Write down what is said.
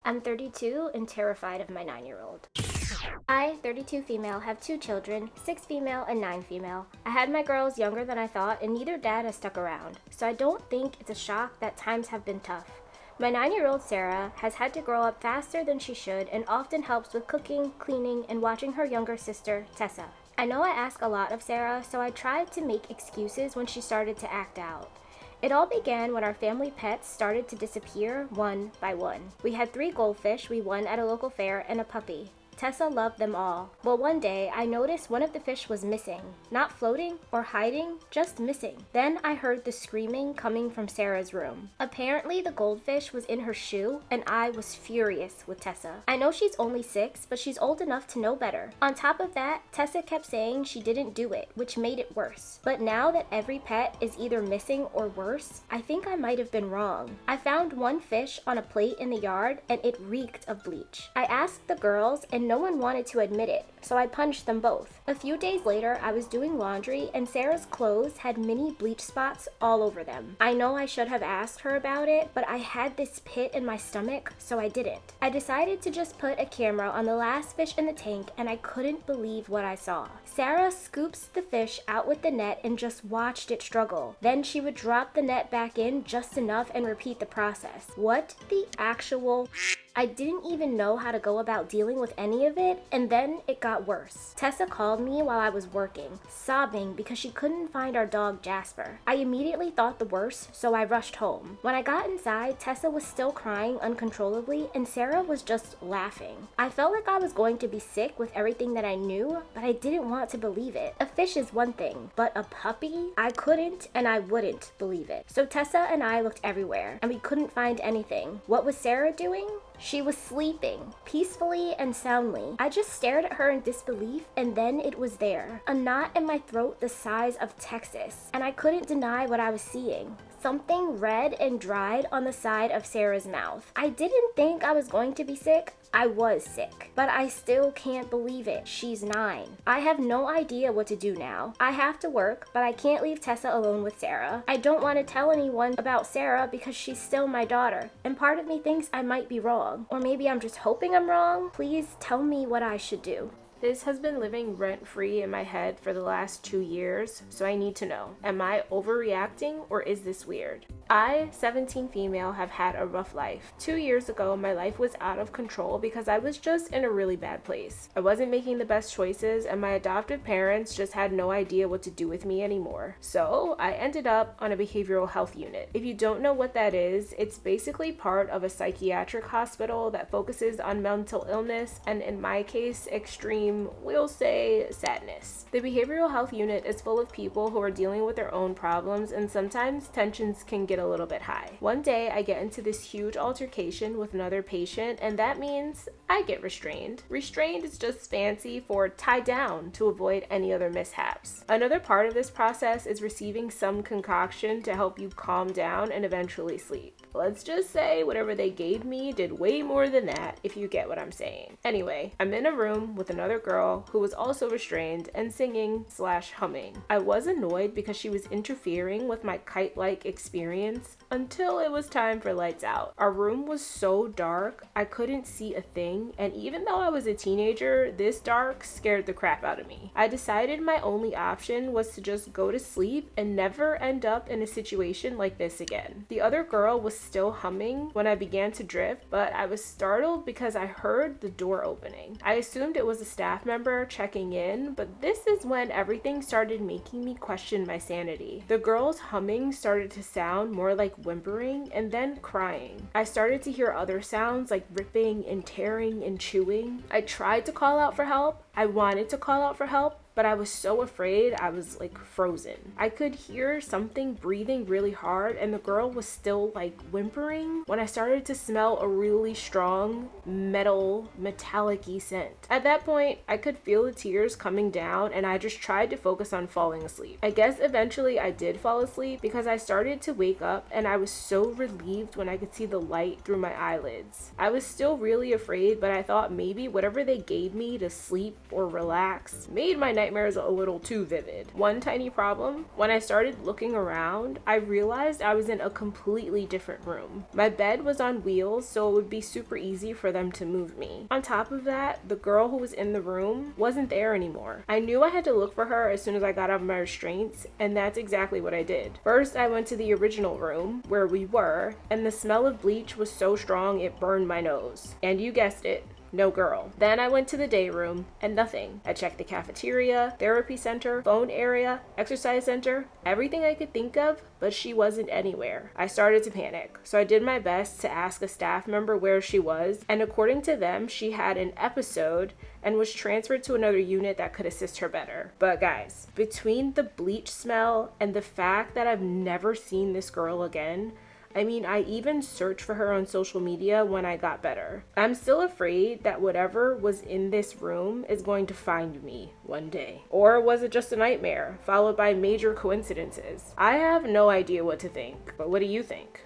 I'm 32 and terrified of my 9-year-old. I, 32 female, have 2 children, 6 female and 9 female. I had my girls younger than I thought, and neither dad has stuck around, so I don't think it's a shock that times have been tough. My 9-year-old Sarah has had to grow up faster than she should and often helps with cooking, cleaning, and watching her younger sister, Tessa. I know I ask a lot of Sarah, so I tried to make excuses when she started to act out. It all began when our family pets started to disappear one by one. We had 3 goldfish we won at a local fair and a puppy. Tessa loved them all. Well, one day I noticed one of the fish was missing. Not floating or hiding, just missing. Then I heard the screaming coming from Sarah's room. Apparently the goldfish was in her shoe, and I was furious with Tessa. I know she's only 6, but she's old enough to know better. On top of that, Tessa kept saying she didn't do it, which made it worse. But now that every pet is either missing or worse, I think I might have been wrong. I found one fish on a plate in the yard, and it reeked of bleach. I asked the girls, and no one wanted to admit it, so I punched them both. A few days later, I was doing laundry and Sarah's clothes had mini bleach spots all over them. I know I should have asked her about it, but I had this pit in my stomach, so I didn't. I decided to just put a camera on the last fish in the tank, and I couldn't believe what I saw. Sarah scoops the fish out with the net and just watched it struggle. Then she would drop the net back in just enough and repeat the process. What the actual... I didn't even know how to go about dealing with any of it, and then it got worse. Tessa called me while I was working, sobbing because she couldn't find our dog Jasper. I immediately thought the worst, so I rushed home. When I got inside, Tessa was still crying uncontrollably, and Sarah was just laughing. I felt like I was going to be sick with everything that I knew, but I didn't want to believe it. A fish is one thing, but a puppy? I couldn't and I wouldn't believe it. So Tessa and I looked everywhere, and we couldn't find anything. What was Sarah doing? She was sleeping, peacefully and soundly. I just stared at her in disbelief, and then it was there. A knot in my throat the size of Texas, and I couldn't deny what I was seeing. Something red and dried on the side of Sarah's mouth. I didn't think I was going to be sick. I was sick, but I still can't believe it. She's 9. I have no idea what to do now. I have to work, but I can't leave Tessa alone with Sarah. I don't want to tell anyone about Sarah because she's still my daughter, and part of me thinks I might be wrong. Or maybe I'm just hoping I'm wrong. Please tell me what I should do. This has been living rent-free in my head for the last 2 years, so I need to know, am I overreacting or is this weird? I, 17 female, have had a rough life. 2 years ago, my life was out of control because I was just in a really bad place. I wasn't making the best choices, and my adoptive parents just had no idea what to do with me anymore. So I ended up on a behavioral health unit. If you don't know what that is, it's basically part of a psychiatric hospital that focuses on mental illness and, in my case, extreme, we'll say, sadness. The behavioral health unit is full of people who are dealing with their own problems, and sometimes tensions can get a little bit high. One day I get into this huge altercation with another patient, and that means I get restrained. Restrained is just fancy for tied down to avoid any other mishaps. Another part of this process is receiving some concoction to help you calm down and eventually sleep. Let's just say whatever they gave me did way more than that, if you get what I'm saying. Anyway, I'm in a room with another girl who was also restrained and singing/humming. I was annoyed because she was interfering with my kite-like experience until it was time for lights out. Our room was so dark, I couldn't see a thing, and even though I was a teenager, this dark scared the crap out of me. I decided my only option was to just go to sleep and never end up in a situation like this again. The other girl was still humming when I began to drift, but I was startled because I heard the door opening. I assumed it was a staff member checking in, but this is when everything started making me question my sanity. The girl's humming started to sound more like whimpering and then crying. I started to hear other sounds like ripping and tearing and chewing. I tried to call out for help. I wanted to call out for help, but I was so afraid I was like frozen. I could hear something breathing really hard, and the girl was still like whimpering when I started to smell a really strong metallic-y scent. At that point, I could feel the tears coming down, and I just tried to focus on falling asleep. I guess eventually I did fall asleep because I started to wake up, and I was so relieved when I could see the light through my eyelids. I was still really afraid, but I thought maybe whatever they gave me to sleep or relax made my night nightmares a little too vivid. One tiny problem, when I started looking around, I realized I was in a completely different room. My bed was on wheels, so it would be super easy for them to move me. On top of that, the girl who was in the room wasn't there anymore. I knew I had to look for her as soon as I got out of my restraints, and that's exactly what I did. First, I went to the original room where we were, and the smell of bleach was so strong it burned my nose. And you guessed it, no girl. Then I went to the day room and nothing. I checked the cafeteria, therapy center, phone area, exercise center, everything I could think of, but she wasn't anywhere. I started to panic, so I did my best to ask a staff member where she was, and according to them, she had an episode and was transferred to another unit that could assist her better. But guys, between the bleach smell and the fact that I've never seen this girl again, I mean, I even searched for her on social media when I got better. I'm still afraid that whatever was in this room is going to find me one day. Or was it just a nightmare, followed by major coincidences? I have no idea what to think, but what do you think?